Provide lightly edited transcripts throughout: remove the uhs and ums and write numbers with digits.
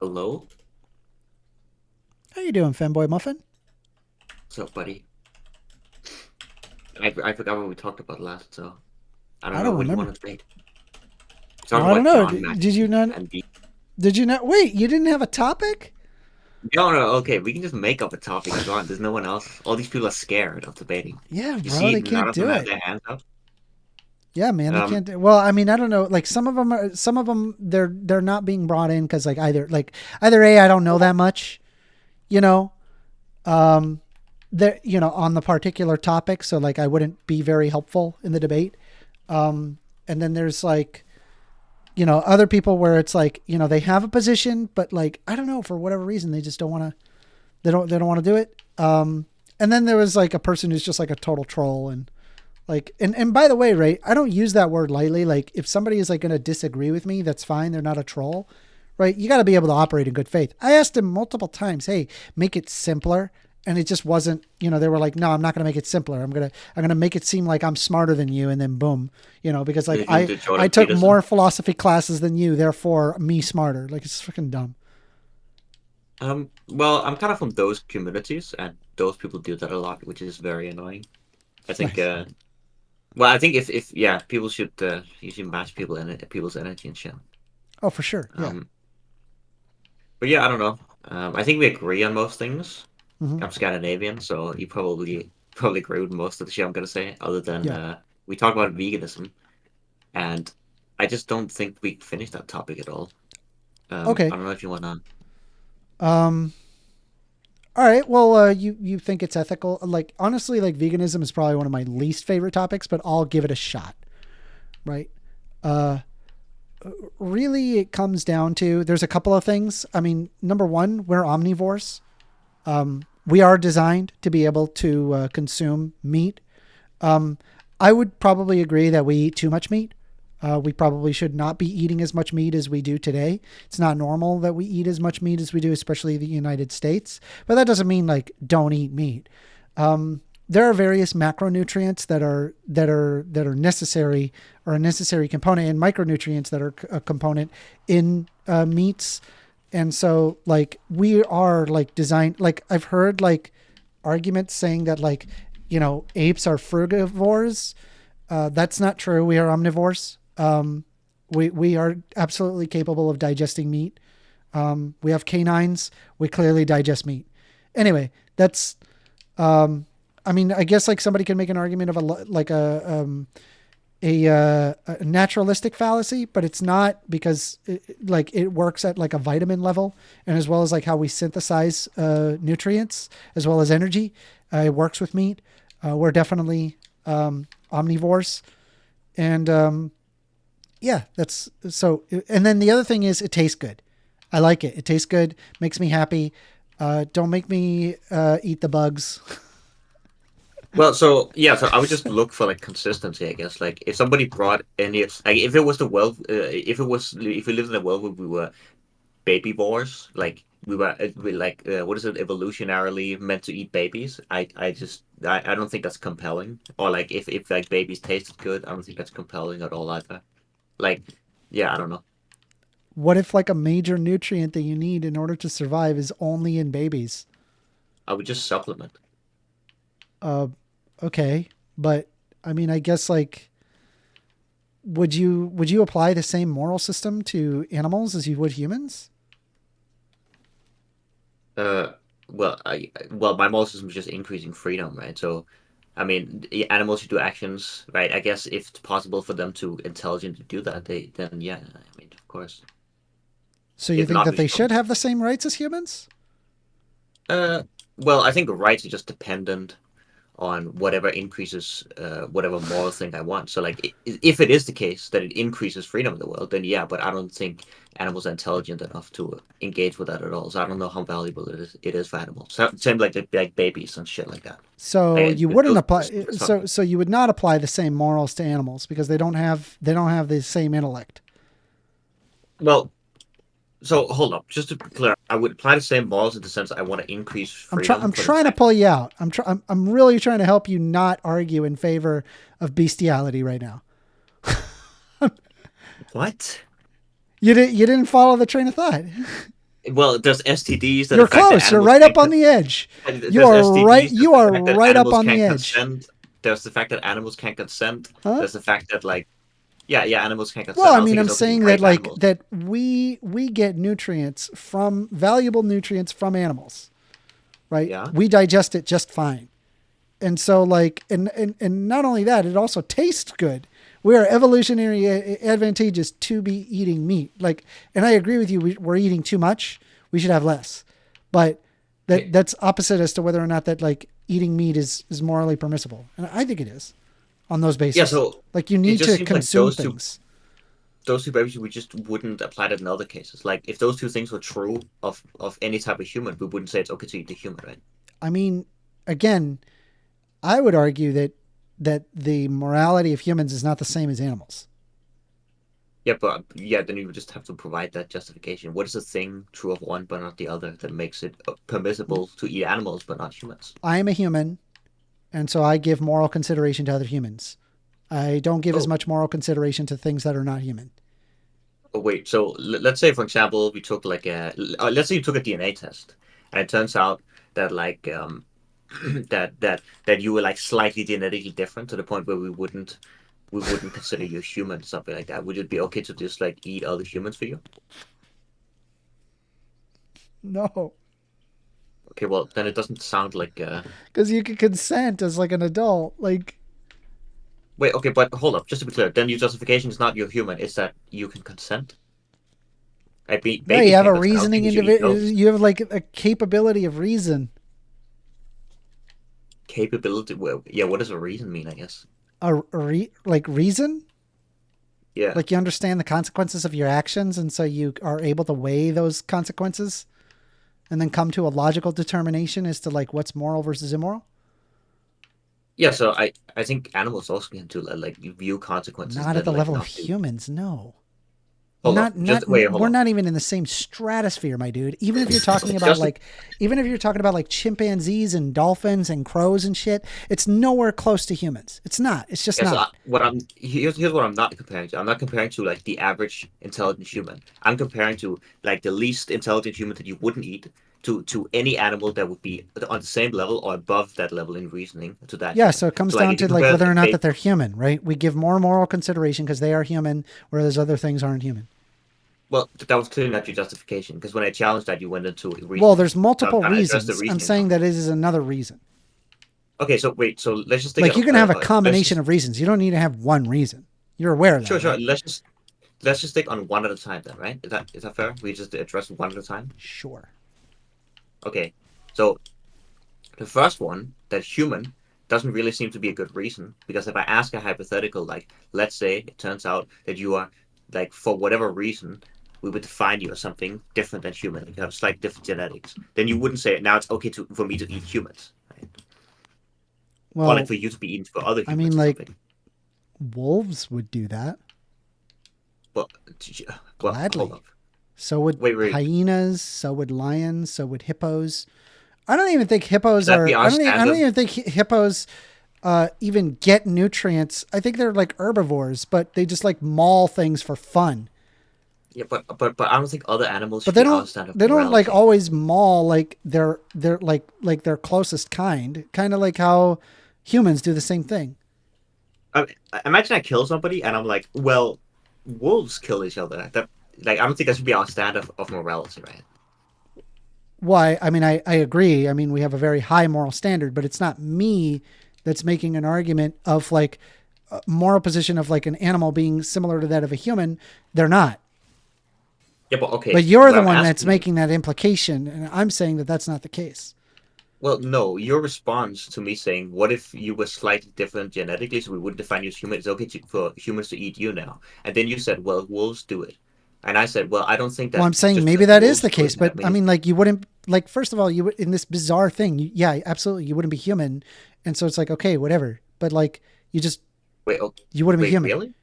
Hello? How you doing, Femboy Muffin? What's up, buddy? I forgot what we talked about last, so I don't I know. don't What do you remember. want to say? Well, Talk I don't about know. John Did you Mackey not? and the. Did you not? Wait, you didn't have a topic? No, no, okay. We can just make up a topic if you want. There's no one else. All these people are scared of debating. Yeah, You bro, see, they none can't of them do have it. their hands up. Yeah, man, they Um, can't. Well, I mean, I don't know. Like some of them are. Some of them they're not being brought in because either a I don't know that much, you know, um, on the particular topic, so like I wouldn't be very helpful in the debate. And then there's like other people where it's like they have a position, but like I don't know, for whatever reason they just don't want to. They don't want to do it. And then there was like a person who's just like a total troll and like and by the way, right? I don't use that word lightly. Like if somebody is like going to disagree with me, that's fine. They're not a troll, right? You got to be able to operate in good faith. I asked him multiple times, "Hey, make it simpler." And it just wasn't, they were like, "No, I'm not going to make it simpler. I'm going to make it seem like I'm smarter than you." And then boom, because like listening I to I Jordan took Peterson. more philosophy classes than you, therefore me smarter. Like it's freaking dumb. Well, I'm kind of from those communities, and those people do that a lot, which is very annoying. I think, Nice. well, I think if yeah, people should usually match people's energy and shit. Oh, for sure. Yeah. Um, but yeah, I don't know. I think we agree on most things. Hmm. I'm Scandinavian, so you probably agree with most of the shit I'm gonna say, other than Yeah. we talk about veganism, and I just don't think we finished that topic at all. Okay. I don't know if you wanna. Um, all right. Well, you think it's ethical? Like honestly, like veganism is probably one of my least favorite topics, but I'll give it a shot. Right. Uh, Really, it comes down to there's a couple of things. I mean, number one, we're omnivores. We are designed to be able to consume meat. Um, I would probably agree that we eat too much meat. We probably should not be eating as much meat as we do today. It's not normal that we eat as much meat as we do, especially the United States. But that doesn't mean like don't eat meat. There are various macronutrients that are necessary or a necessary component, and micronutrients that are a component in meats. And so, like, we are like designed. Like, I've heard like arguments saying that apes are frugivores. That's not true. We are omnivores. We are absolutely capable of digesting meat. We have canines. We clearly digest meat. Anyway, that's. I mean, I guess like somebody can make an argument of a naturalistic fallacy, but it's not because it works at like a vitamin level, and as well as like how we synthesize nutrients as well as energy. It works with meat. We're definitely omnivores, and yeah, that's so. And then the other thing is it tastes good. I like it. It tastes good. Makes me happy. Don't make me eat the bugs. Well, so yeah, so I would just look for like consistency, I guess. Like if somebody brought any, like if it was the world, if we lived in a world where we were babyvores, like what is it, evolutionarily meant to eat babies? I don't think that's compelling. Or like if like babies tasted good, I don't think that's compelling at all either. Like, yeah, I don't know. What if like a major nutrient that you need in order to survive is only in babies? I would just supplement. Uh, okay, but I mean, I guess like would you apply the same moral system to animals as you would humans? Uh, well, my moral system is just increasing freedom, right? So, I mean, animals should do actions, right? I guess if it's possible for them to intelligently do that, then yeah, I mean, of course. So you If think not, that we they should should probably. have the same rights as humans? Uh, well, I think the rights are just dependent on whatever increases whatever moral thing I want. So, like, if it is the case that it increases freedom in the world, then yeah. But I don't think animals are intelligent enough to engage with that at all. So I don't know how valuable it is for animals. So, same like babies and shit like that. So Like, you wouldn't those apply. So you would not apply the same morals to animals because they don't have the same intellect. well, so hold up, just to be clear, I would apply the same morals in the sense I want to increase I'm trying. freedom I'm for the trying to sake. pull you out. I'm really trying to help you not argue in favor of bestiality right now. What? You didn't follow the train of thought. Well, there's STDs. That the You're fact that close. You're animals right up can't. on the edge. You There's are right. STDs. There's You the are fact that right up animals on the can't edge. consent. There's the fact that animals can't consent. Huh? There's the fact that like yeah, animals can't Well, consent. I I don't mean, think I'm it's okay to saying that rape like animals. that we get nutrients from valuable nutrients from animals, right? Yeah. We digest it just fine. And so like and not only that, it also tastes good. We are evolutionary advantageous to be eating meat. Like, and I agree with you. We're eating too much. We should have less. But Okay. that's opposite as to whether or not that like eating meat is morally permissible. And I think it is on those Yeah. bases. So Like you it need just to seems like consume things. those two babies we just wouldn't apply that in other cases. Like if those two things were true of any type of human, we wouldn't say it's okay to eat the human, right? I mean, again, I would argue that the morality of humans is not the same as animals. Yeah, but yeah, then you would just have to provide that justification. What is the thing true of one but not the other that makes it permissible to eat animals but not humans? I am a human, and so I give moral consideration to other humans. I don't give as Oh, much moral consideration to things that are not human. oh wait. So let's say, for example, we took like let's say you took a DNA test, and it turns out that like that you were like slightly genetically different to the point where we wouldn't consider you human, something like that. Would it be okay to just like eat other humans for you? No, Okay, well then it doesn't sound like because you can consent as like an adult. Like, wait, okay, but hold up, just to be clear, then your justification is not you're human, it's that you can consent. no, you Babies have can't a consent. I don't reasoning think we should eat individual. those. You have like a capability of reason. Capability. Well, yeah, what does a reason mean? I guess. Like reason. Yeah. Like you understand the consequences of your actions, and so you are able to weigh those consequences, and then come to a logical determination as to like what's moral versus immoral. Yeah. So I think animals also can do like view consequences and Not at then the like level of not do. humans. No. Hold up. Just wait. Hold We're up. not even in the same stratosphere, my dude. Even if you're talking about Just like even if you're talking about like chimpanzees and dolphins and crows and shit, it's nowhere close to humans. It's not. It's just yeah. So not. what I'm here's what I'm not comparing to. I'm not comparing to like the average intelligent human. I'm comparing to like the least intelligent human that you wouldn't eat to any animal that would be on the same level or above that level in reasoning to that Yeah, human. so it comes So like down if you to like compare whether or like not that baby. they're human, right? We give more moral consideration because they are human, whereas other things aren't human. Well, that was clearly not your justification because when I challenged that, you went into Well, reasoning. there's So I'm multiple trying to address the reasons. I'm reasoning saying now. that it is another reason. Okay, so wait, so let's just take Like it. you can have a Let's combination just of reasons. You don't need to have one reason. You're aware of that, sure. right? Let's just take on one at a time then, right? Is that fair? We just address one at a time. Sure. Okay, so the first one, that human, doesn't really seem to be a good reason because if I ask a hypothetical, like let's say it turns out that you are like for whatever reason we would define you as something different than human, like you have slight different genetics, then you wouldn't say now it's okay for me to eat humans, right? Or like Well, for you to be eaten for other I mean, humans or like something. wolves would do that But hold gladly. up. So would Wait. hyenas. So would lions. So would hippos. I don't even think Should hippos that be are. our I don't standard? even think hippos even get nutrients. I think they're like herbivores, but they just like maul things for fun. Yeah, but I don't think other animals But should be our standard of they don't like morality. always maul like their like their closest kind. Kind of like how humans do the same thing. I mean, imagine I kill somebody and I'm like, well, wolves kill each other. That like I don't think that should be our standard of morality, right? Why? I mean, I agree. I mean, we have a very high moral standard, but it's not me that's making an argument of like a moral position of like an animal being similar to that of a human. They're not. Yeah, but okay. But you're What the I'm one that's asking you, making that implication, and I'm saying that that's not the case. well, no, your response to me saying, what if you were slightly different genetically, so we wouldn't define you as human? It's okay for humans to eat you now. And then you said, well, wolves do it. And I said, well, I don't think Well, that I'm saying just maybe because that is wolves the do case, it, but that I means mean, like, you wouldn't like. First of all, you would in this bizarre thing. Yeah, absolutely, you wouldn't be human, and so it's like okay, whatever. But like, you just wait, oh, you wouldn't be wait, human. really?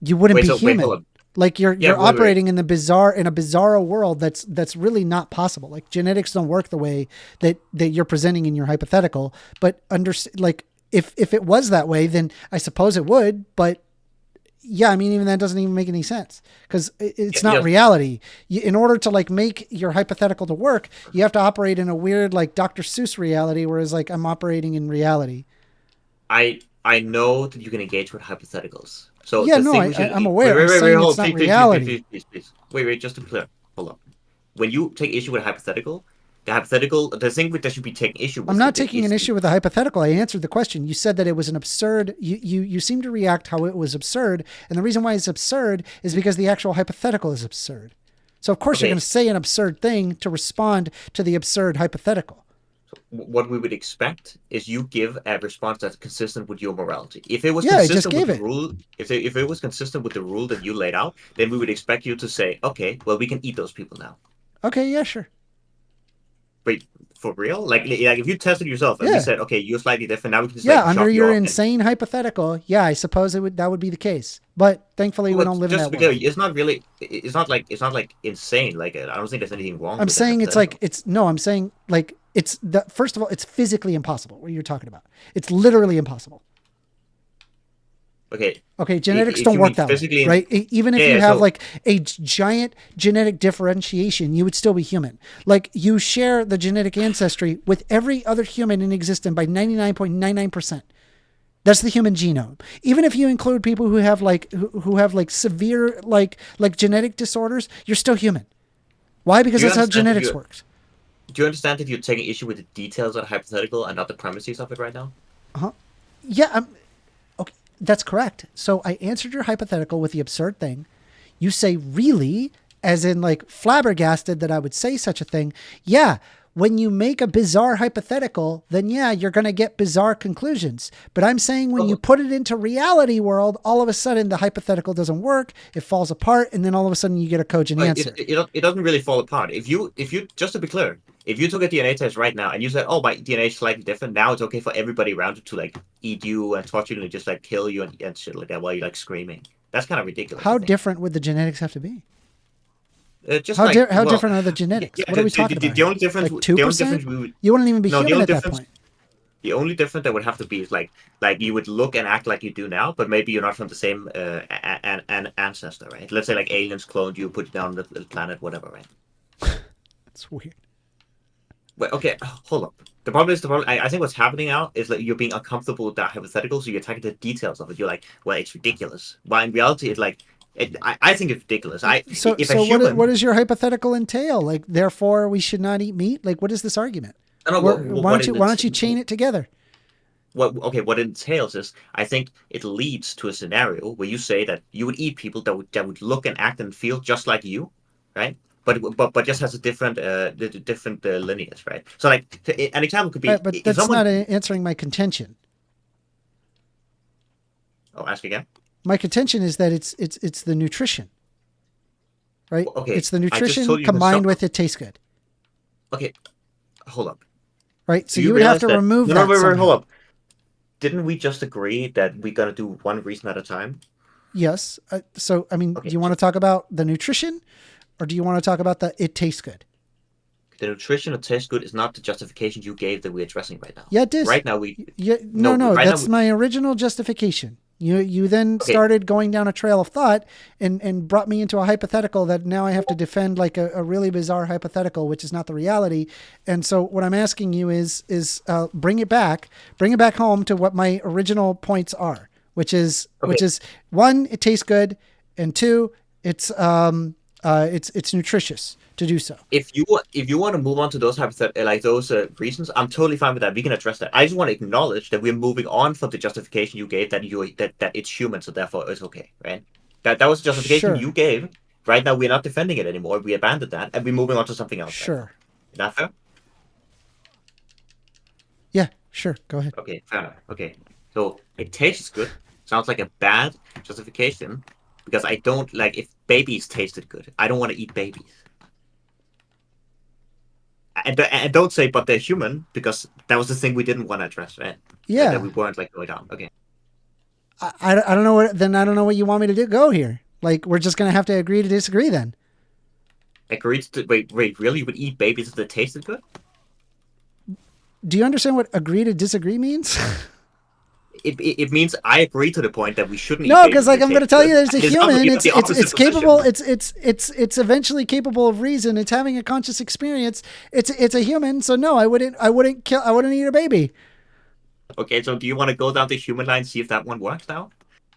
You wouldn't Wait, be so wait, hold human. up. Like Yeah, you're wait. operating in the bizarre in a bizarro world that's really not possible. Like genetics don't work the way that you're presenting in your hypothetical. But like if it was that way, then I suppose it would. But Yeah, I mean, even that doesn't even make any sense because it's not Yes, reality. In order to like make your hypothetical to work, you have to operate in a weird like Dr. Seuss reality, whereas like I'm operating in reality. I know that you can engage with hypotheticals. So Yeah, the no, thing we should I'm wait, aware. wait, I'm wait, wait, saying hold it's on, not please, please, please, please, reality. please, please, please. Wait, just to be clear, hold on. When you take issue with a hypothetical, the thing with that should be taken issue I'm with not it taking an is issue with the hypothetical. I answered the question. You said that it was an absurd. You seem to react how it was absurd, and the reason why it's absurd is because the actual hypothetical is absurd. So of course you're going okay. to say an absurd thing to respond to the absurd hypothetical. What we would expect is you give a response that's consistent with your morality. If it was Yeah, I just consistent with gave the it. rule, if it was consistent with the rule that you laid out, then we would expect you to say, okay, well, we can eat those people now. Okay, yeah, sure. Wait, for real? Like if you tested yourself and we Yeah. said, okay, you're slightly different, now we can just Yeah, like under chop you your off. And insane hypothetical, yeah, I suppose it would that would be the case. But thankfully we well, don't live in just to that be clear, world. it's not really, it's not like insane. Like I don't think there's anything wrong I'm with the saying it's like hypothetical. it's no, I'm saying like it's the first of all, it's physically impossible what you're talking about. It's literally impossible. Okay, Okay, genetics if don't you work mean that way, physically, right? Even if yeah, you yeah. have So like a giant genetic differentiation, you would still be human. Like you share the genetic ancestry with every other human in existence by 99.99%. That's the human genome. Even if you include people who have like severe like genetic disorders, you're still human. Why? Because do you that's how understand that genetics you works. do you understand that you're taking issue with the details of the hypothetical and not the premises of it right now? Yeah, okay, that's correct. So I answered your hypothetical with the absurd thing. You say, really? As in, like, flabbergasted that I would say such a thing. Yeah, when you make a bizarre hypothetical, then yeah, you're going to get bizarre conclusions. But I'm saying when you Well, put it into reality world, all of a sudden the hypothetical doesn't work, it falls apart, and then all of a sudden you get a cogent like answer. it doesn't really fall apart. If you just to be clear, if you took a DNA test right now and you said, "Oh, my DNA is slightly different," now it's okay for everybody around you to like eat you and torture you and just like kill you and shit like that while you're like screaming. That's kind of ridiculous, I How think. different would the genetics have to be? Just like How well, different are the yeah, genetics? yeah, What are we talking about the here? only difference Like two the only difference percent? we would You wouldn't even be no human at that point. the only difference that would have to be is like you would look and act like you do now, but maybe you're not from the same an ancestor, right? Let's say like aliens cloned you, put you down on the planet, whatever, right? It's weird. Wait, okay, hold up. The problem. I think what's happening now is that you're being uncomfortable with that hypothetical, so you're attacking the details of it. You're like, well, it's ridiculous. While in reality, it's like, I think it's ridiculous. If a What human, does your hypothetical entail? Like, therefore, we should not eat meat. Like, what is this argument? I don't know what Why don't you chain it together? what it entails is, I think it leads to a scenario where you say that you would eat people that would look and act and feel just like you, right? But just has a different different lineage, right? So like an example could Right, be but if that's someone. not answering my contention. Oh, ask again. My contention is that it's the nutrition, right? Okay, It's the I just nutrition told you that some. combined with it tastes good, Okay, hold up. right? So Do you you would have realize to that? remove No, no, that wait, hold somehow. up. Didn't we just agree that we're gonna do one reason at a time? Yes. So, I mean, do Okay, you want so to talk about the nutrition, or do you want to talk about the it tastes good? the nutrition of taste good is not the justification you gave that we're addressing right now. Yeah, it is. Right now we Yeah, no, no, right now that's we, my original justification. You then okay, started going down a trail of thought and brought me into a hypothetical that now I have to defend like a really bizarre hypothetical, which is not the reality. And so what I'm asking you is bring it back home to what my original points are, which okay. is one, it tastes good, and two, it's nutritious to do so. If you want to move on to those like those reasons, I'm totally fine with that. We can address that. I just want to acknowledge that we're moving on from the justification you gave that it's human, so therefore it's okay, right? That was the justification Sure, you gave. Right now we're not defending it anymore. We abandoned that and we're moving on to something else right now. sure, Is that fair? yeah, sure. Go ahead. Okay, fair enough. Okay. So it tastes good. Sounds like a bad justification because I don't like if babies tasted good. I don't want to eat babies. And don't say, but they're human because that was the thing we didn't want to address, right? That Yeah, we weren't like going down. Okay. I don't know what then I don't know what you want me to do go here. Like we're just gonna have to agree to disagree then. Agreed to wait, really? You would eat babies if they tasted good? Do you understand what agree to disagree means? it means I agree to the point that we shouldn't eat No, baby because like meat. I'm going Okay, to tell you, good. there's a human. You have It's the it's opposite it's capable. position. It's eventually capable of reason. It's having a conscious experience. It's a human. So no, I wouldn't kill. I wouldn't eat a baby. Okay, so do you want to go down the human line, see if that one works now?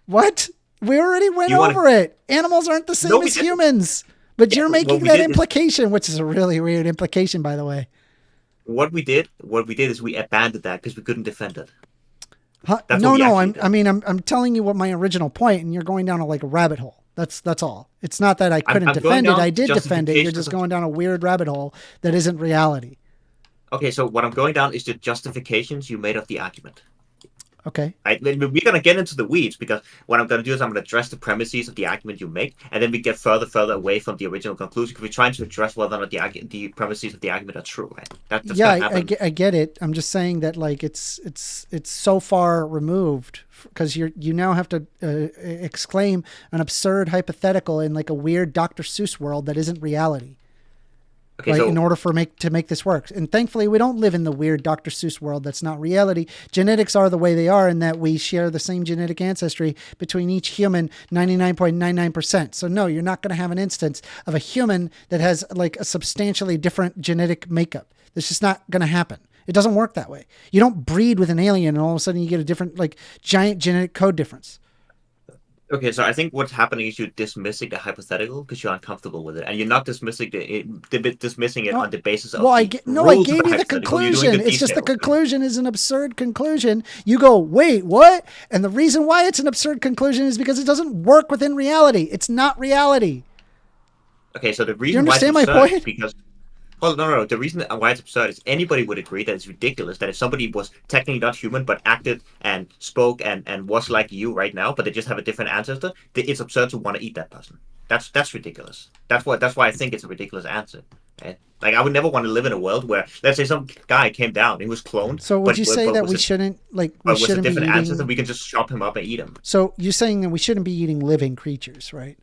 What? We already Do went you want to? over it. Animals aren't the No, same we as didn't. humans. But Yeah, you're what making we that did is implication, which is a really weird implication, by the way. what we did is we abandoned that because we couldn't defend it. Huh? That's what No, we no. actually did. I'm telling you what my original point, and you're going down a, like a rabbit hole. That's all. It's not that I I'm couldn't I'm going defend it. down I did defend it. You're justifications just of. going down a weird rabbit hole that isn't reality. Okay, so what I'm going down is the justifications you made of the argument. Okay. We're gonna get into the weeds because what I'm gonna do is I'm gonna address the premises of the argument you make, and then we get further away from the original conclusion because we're trying to address whether or not the premises of the argument are true. Right? That's Yeah, gonna I happen. get, I get it. I'm just saying that like it's so far removed because you now have to exclaim an absurd hypothetical in like a weird Dr. Seuss world that isn't reality. Okay, Right, in so order for make to make this work. And thankfully we don't live in the weird Dr. Seuss world that's not reality. Genetics are the way they are in that we share the same genetic ancestry between each human 99.99%. So no, you're not going to have an instance of a human that has like a substantially different genetic makeup. That's just not going to happen. It doesn't work that way. You don't breed with an alien and all of a sudden you get a different like giant genetic code difference. Okay, so I think what's happening is you're dismissing the hypothetical because you're uncomfortable with it, and you're not dismissing it No, on the basis well, of the no, I rules of gave the you the hypothetical. You're doing the conclusion. It's just the details. conclusion is an absurd conclusion. You go, wait, what? And the reason why it's an absurd conclusion is because it doesn't work within reality. It's not reality. Okay, so the Do you reason why it's understand my absurd is point? because. Well, no. The reason why it's absurd is anybody would agree that it's ridiculous that if somebody was technically not human but acted and spoke and was like you right now, but they just have a different ancestor, it's absurd to want to eat that person. That's ridiculous. That's why I think it's a ridiculous answer. Right? Like I would never want to live in a world where, let's say, some guy came down, he was cloned, So would but you but, say but that was we a shouldn't we but was a shouldn't be different ancestor, eating? we can just chop him up and eat him. So you're saying that we shouldn't be eating living creatures, right?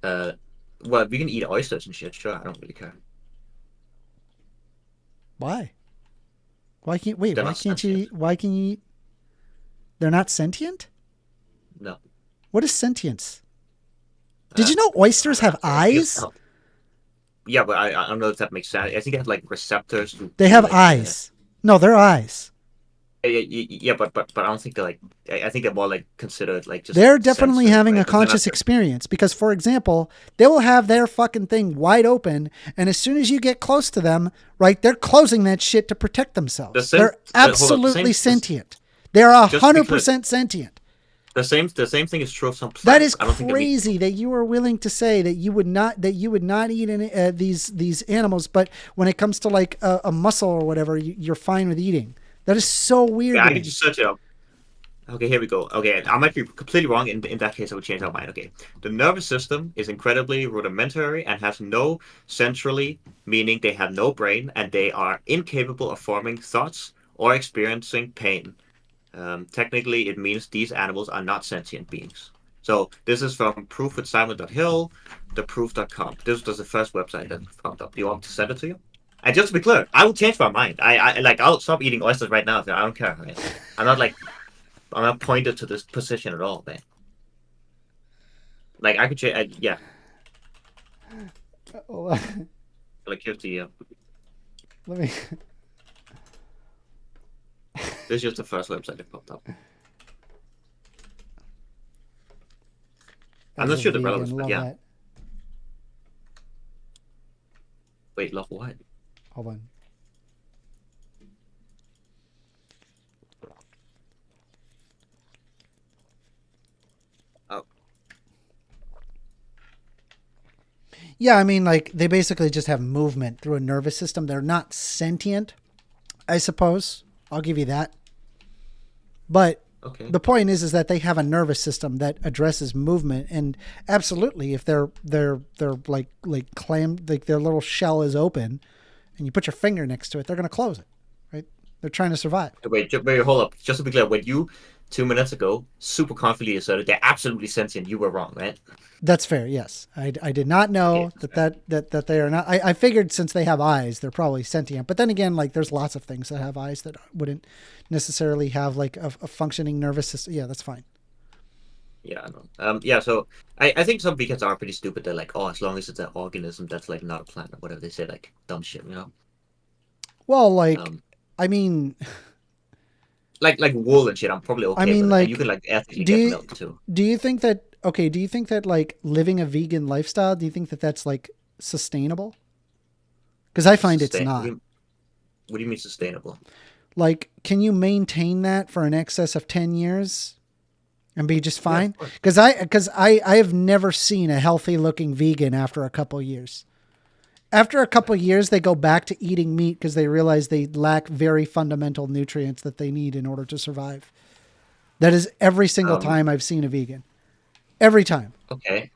Uh, well, we can eat oysters and shit. Sure, I don't really care. Why? Why can't wait? They're Why not can't you? sentient. Why can you? They're not sentient. No. What is sentience? Did Uh, you know oysters have I think it's eyes? Yeah, but I don't know if that makes sense. I think they have like receptors They to have like eyes. No, they're eyes. yeah, but I don't think they're like I think they're more like considered like just They're definitely sensors, having right? a But they're not conscious experience because, for example, they will have their fucking thing wide open, and as soon as you get close to them, right, they're closing that shit to protect the themselves. same. They're Hold up, absolutely sentient. They're just to be hundred clear, percent sentient. the same thing is true of some That plants. is I don't think that we. crazy that you are willing to say that you would not eat any, these animals, but when it comes to like a mussel or whatever, you're fine with eating. That is so weird Yeah, to I can me. just search it up. Okay, here we go. Okay, I might be completely wrong. In that case, I would change my mind. Okay, the nervous system is incredibly rudimentary and has no centrally, meaning they have no brain and they are incapable of forming thoughts or experiencing pain. Technically, it means these animals are not sentient beings. So this is from proof.simon.hill, theproof.com. This was the first website that popped up. Do you want me to send it to you? And just to be clear, I will change my mind. I'll stop eating oysters right now. I don't care. Right? I'm not like I'm not pointed to this position at all, man. Like I could change. Yeah, Let like here's the. me. This is just the first website that popped up. I'm As not a sure the vegan, relevance, but love yeah. that. Wait, love what? Hold on. Oh, Yeah, I mean, like they basically just have movement through a nervous system. They're not sentient, I suppose. I'll give you that. But okay. the point is that they have a nervous system that addresses movement, and absolutely, if they're like clam, like their little shell is open, and you put your finger next to it, they're going to close it, right? They're trying to survive. Wait, hold up. Just to be clear, when you 2 minutes ago, super confidently asserted they're absolutely sentient. You were wrong, right? That's fair. Yes, I did not Okay, know that's that fair. that they are not. I figured since they have eyes, they're probably sentient. But then again, like there's lots of things that have eyes that wouldn't necessarily have like a functioning nervous system. Yeah, that's fine. Yeah, I know. Yeah, so I think some vegans are pretty stupid. They're like, oh, as long as it's an organism that's like not a plant or whatever they say, like dumb shit, you know? Well, like, Um, I mean, like wool and shit. I'm probably I okay mean, with it, and you like, can like ethically do get you milk too. do you think that okay? Do you think that like living a vegan lifestyle? Do you think that that's like sustainable? Because I find it's Sustain. not. What do you mean sustainable? Like, can you maintain that for an excess of 10 years and be just Yeah, of fine? course. Because I have never seen a healthy looking vegan after a couple years. After a couple years, they go back to eating meat because they realize they lack very fundamental nutrients that they need in order to survive. That is every single Um, time I've seen a vegan. Every time. okay.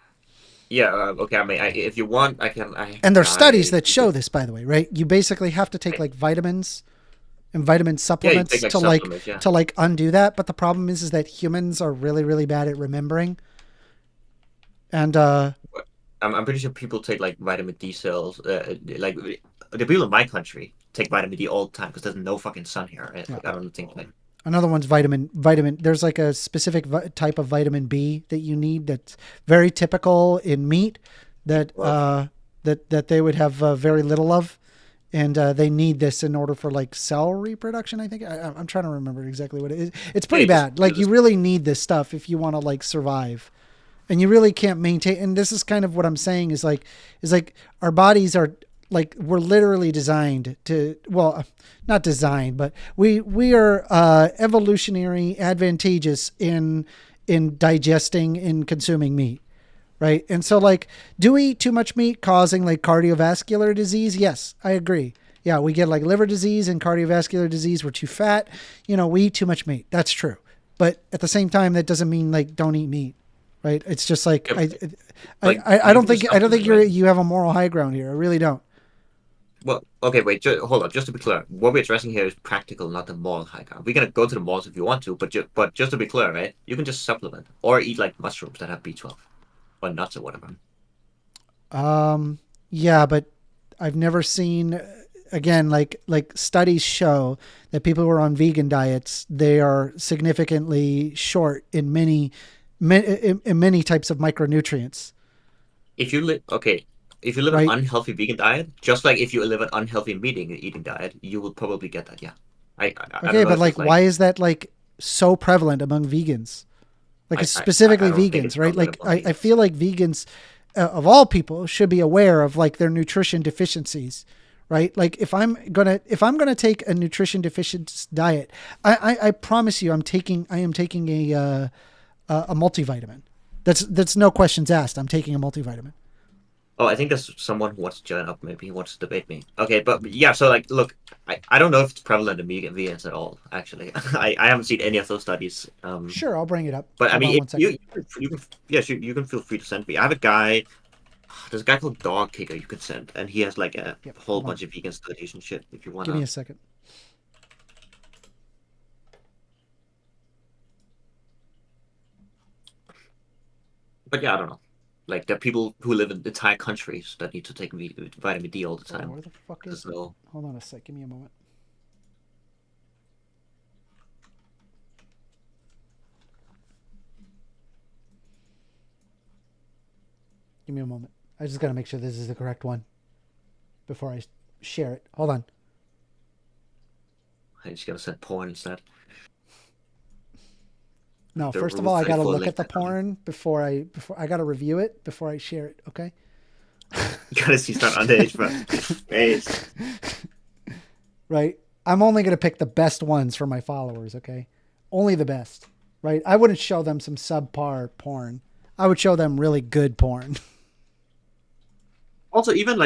Yeah, okay. I mean, if you want, I can. I have And a there's studies guy that who show could. this, by the way, right? You basically have to take like vitamins and vitamin Yeah, you take supplements like supplements. Yeah, to like undo that. But the problem is that humans are really, really bad at remembering. And but I'm pretty sure people take like vitamin D cells. Like the people in my country take vitamin D all the time because there's no fucking sun here. Right? yeah. Like I don't think like Another one's vitamin. There's like a specific type of vitamin B that you need that's very typical in meat that B12. that they would have very little of, and they need this in order for like cell reproduction. I think I'm trying to remember exactly what it is. It's Yeah, pretty bad. Like you really need this stuff if you want to like survive, and you really can't maintain. And this is kind of what I'm saying is like our bodies are like we're literally designed to well not designed but we are evolutionary advantageous in digesting and consuming meat, right? And so like do we eat too much meat causing like cardiovascular disease? Yes, I agree. Yeah, we get like liver disease and cardiovascular disease. We're too fat. You know, we eat too much meat. That's true. But at the same time, that doesn't mean like don't eat meat, right? It's just like yeah, like I you don't can just think supplement, you're right? you have a moral high ground here. I really don't. Well, okay, wait, hold on. Just to be clear, what we're addressing here is practical, not the moral high ground. We can go to the malls if you want to, but just to be clear, right? You can just supplement or eat like mushrooms that have B12 or nuts or whatever. Yeah, but I've never seen again like studies show that people who are on vegan diets they are significantly short in in many types of micronutrients, If you live, okay, if you live an right? unhealthy vegan diet, just like if you live an unhealthy eating diet, you will probably get that. Yeah, I don't Okay, know but if like it's like why is that like so prevalent among vegans? Like it's I specifically don't think it's vegans, right? prevalent Like among I vegans. feel like vegans of all people should be aware of like their nutrition deficiencies, right? Like if I'm gonna take a nutrition deficient diet, I promise you I am taking a multivitamin. That's no questions asked. I'm taking a multivitamin. Oh, I think there's someone who wants to join up. Maybe he wants to debate me. Okay, but yeah. So like, look, I don't know if it's prevalent in vegans at all. Actually, I haven't seen any of those studies. Sure, I'll bring it up. But I Hold on mean, if one second. you can yes, you can feel free to send me. I have a guy. There's a guy called Dog Kicker you can send, and he has like a Yep, whole hold on. bunch of vegan studies and shit. If you Give me wanna, a second. but yeah, I don't know. Like there are people who live in entire countries that need to take vitamin D all the Oh, time. where the fuck is There's it? no. Hold on a sec. Give me a moment. Give me a moment. I just gotta make sure this is the correct one before I share it. Hold on. I just gotta send porn instead. No, The first of Rule all, I gotta 34 look link at the that doesn't. porn before I gotta review it before I share it. Okay. You gotta see start underage, bro. Face. Right. I'm only gonna pick the best ones for my followers. Okay. Only the best. Right. I wouldn't show them some subpar porn. I would show them really good porn. Also, All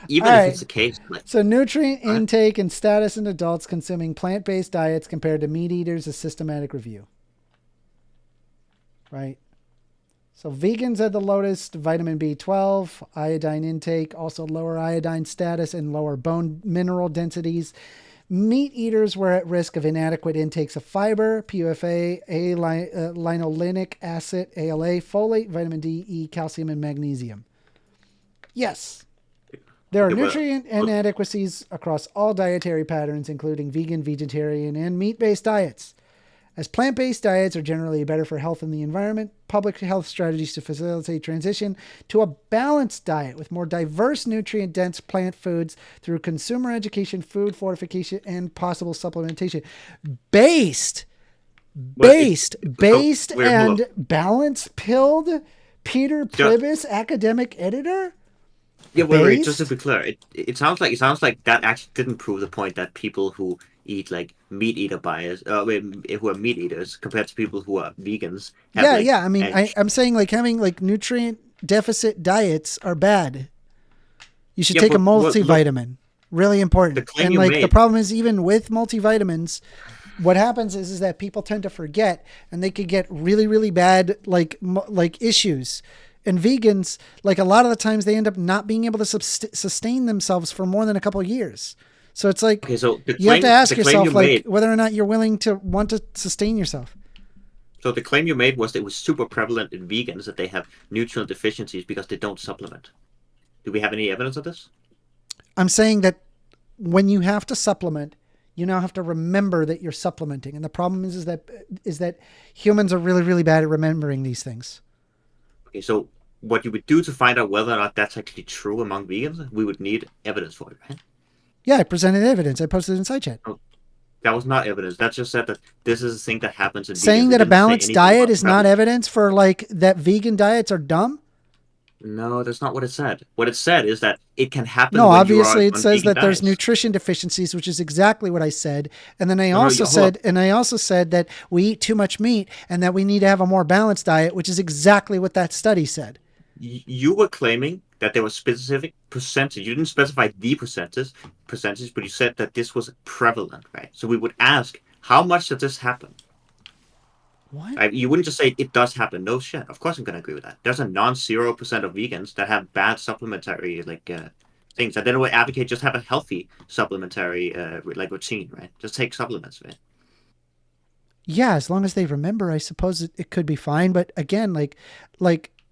even if it's right. the case, like, So nutrient right? intake and status in adults consuming plant-based diets compared to meat eaters, a systematic review. Right. So vegans had the lowest vitamin B12, iodine intake, also lower iodine status and lower bone mineral densities. Meat eaters were at risk of inadequate intakes of fiber, PUFA, linolenic acid, ALA, folate, vitamin D, E, calcium, and magnesium. Yes, there are Okay, well, nutrient well, inadequacies across all dietary patterns, including vegan, vegetarian, and meat based diets. As plant based diets are generally better for health and the environment, public health strategies to facilitate transition to a balanced diet with more diverse, nutrient dense plant foods through consumer education, food fortification, and possible supplementation. Based, well, it, so based, wait, hold up. and balanced pilled Peter Just, Pribis, academic editor? yeah, wait. Just to Based? be clear, it sounds like that actually didn't prove the point that people who eat like meat eater bias, wait, who are meat eaters compared to people who are vegans have Yeah, like yeah. I mean, and I'm saying like having like nutrient deficit diets are bad. You should yeah, take a but well, look, multivitamin. Really the important. claim And you like the made. problem is even with multivitamins, what happens is that people tend to forget and they could get really really bad like issues. And vegans, like a lot of the times they end up not being able to sustain themselves for more than a couple of years. So it's like Okay, so you have to ask the claim you yourself like made. whether or not you're willing to want to sustain yourself. So the claim you made was that it was super prevalent in vegans that they have nutrient deficiencies because they don't supplement. Do we have any evidence of this? I'm saying that when you have to supplement, you now have to remember that you're supplementing. And the problem is that humans are really really bad at remembering these things. Okay, so what you would do to find out whether or not that's actually true among vegans, we would need evidence for it, right? Yeah, I presented evidence. I posted it in side chat. Oh, that was not evidence. That just said that this is a thing that happens in Saying vegans. It that a didn't say balanced anything diet about is not prevalence. evidence for like that vegan diets are dumb. No, that's not what it said. What it said is that it can No, happen when you are obviously it on says vegan that there's diets. nutrition deficiencies, which is exactly what I said. And then No, no, hold up. I also said that we eat too much meat and that we need to have a more balanced diet, which is exactly what that study said. You were claiming that there was specific percentage. You didn't specify the percentage, but you said that this was prevalent, right? So we would ask, how much does this happen? What? Right? You wouldn't just say it does happen. No shit. Of course, I'm gonna agree with that. There's a non-0% of vegans that have bad supplementary things, and then we advocate just have a healthy supplementary like routine, right? Just take supplements, right? Yeah, as long as they remember, I suppose it could be fine. But again, like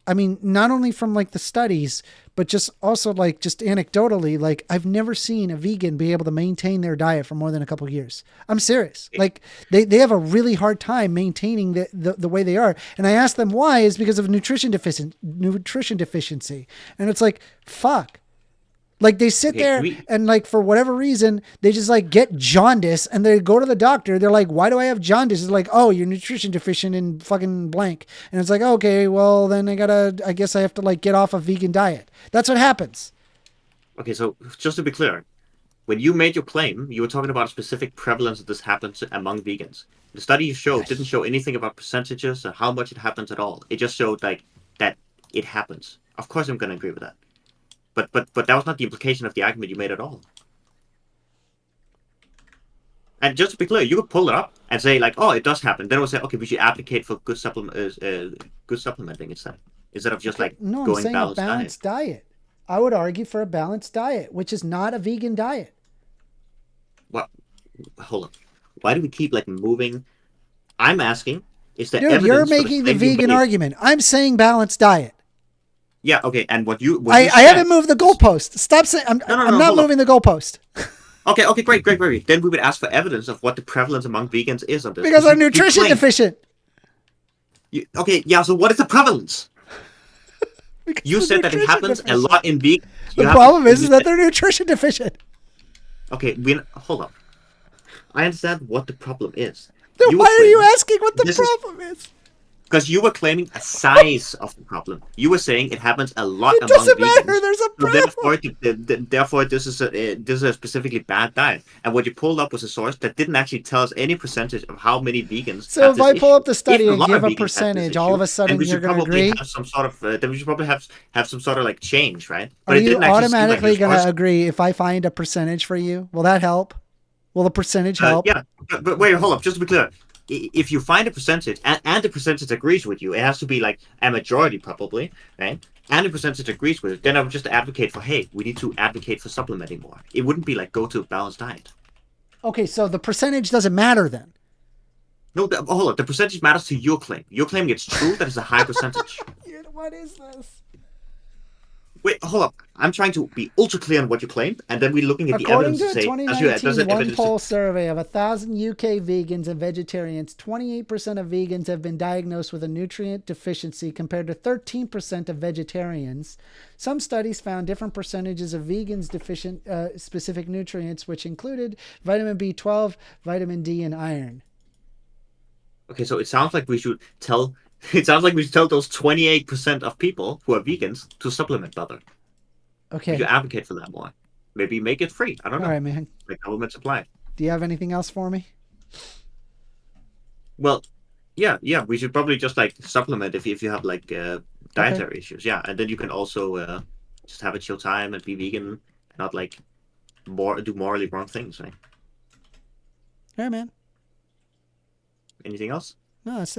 I mean, not only from like the studies, but just also like just anecdotally, like I've never seen a vegan be able to maintain their diet for more than a couple of years. I'm serious. Like they have a really hard time maintaining the way they are. And I asked them why is because of nutrition deficiency. And it's like, fuck. Like they sit Okay, there we and like for whatever reason they just like get jaundice and they go to the doctor. They're like, "Why do I have jaundice?" It's like, "Oh, you're nutrition deficient in fucking blank." And it's like, "Okay, well then I guess I have to like get off a vegan diet." That's what happens. okay. So just to be clear, when you made your claim, you were talking about a specific prevalence that this happens among vegans. The study you showed didn't show anything about percentages or how much it happens at all. It just showed like that it happens. Of course, I'm gonna agree with that. But that was not the implication of the argument you made at all. And just to be clear, you could pull it up and say like, "Oh, it does happen." Then it would say, "Okay, we should advocate for good supplementing instead of just Okay, like no, I'm going saying a balanced diet." balanced diet. I would argue for a balanced diet, which is not a vegan diet. What? Hold on. Why do we keep like moving? I'm asking, is there Dude, you're evidence for the making the claim you vegan made? argument. I'm saying balanced diet. Yeah, okay. And what you I said haven't moved the is goalpost. Stop saying no, no, I'm no. not Hold on. moving the goalpost Okay, okay, great, great, great. Then we would ask for evidence of what the prevalence among vegans is on this, because because I'm you nutrition claim. deficient. Okay, yeah. So what is the prevalence? Because You they're said that it nutrition happens a deficient. lot in vegans. The You have problem you is that said they're nutrition deficient. okay. We hold on. I understand what the problem is. Then You why were are you claiming asking what the this is problem is? because you were claiming a size of the problem. You were saying it happens a lot It among doesn't matter. vegans. There's a So problem. therefore, this is a specifically bad diet. And what you pulled up was a source that didn't actually tell us any percentage of how many vegans So have if this I pull issue. up the If study a and lot give of a vegans have this percentage, all issue, of a then sudden we you're should going to probably agree? have some sort of then we should probably have some sort of like change, right? Are But it you didn't actually seem like your automatically going to source. agree if I find a percentage for you? Will that help? Will the percentage help? Yeah, but wait, hold up. Just to be clear, if you find a percentage and the percentage agrees with you, it has to be like a majority probably, right? And the percentage agrees with it, then I would just advocate for, hey, we need to advocate for supplementing more. It wouldn't be like go to a balanced diet. Okay, so the percentage doesn't matter then. No, hold on. The percentage matters to your claim. Your claim gets true. That is a high percentage. What is this? Wait, hold up. I'm trying to be ultra clear on what you claimed, and then we're looking at the According evidence to to a say, does 2019 it One evidence? Poll survey of 1,000 UK vegans and vegetarians, 28% of vegans have been diagnosed with a nutrient deficiency compared to 13% of vegetarians. Some studies found different percentages of vegans deficient specific nutrients, which included vitamin B12, vitamin D, and iron. Okay, so it sounds like we should tell. It sounds like we should tell those 28% of people who are vegans to supplement butter. We should Okay. advocate for that more. Maybe make it free. I don't All know. right, man. Like government supply. Do you have anything else for me? Well, yeah, yeah. We should probably just like supplement if you have like Okay. dietary issues. Yeah, and then you can also just have a chill time and be vegan, not like more do morally wrong things. Right? All right, man. Anything else? No, that's it.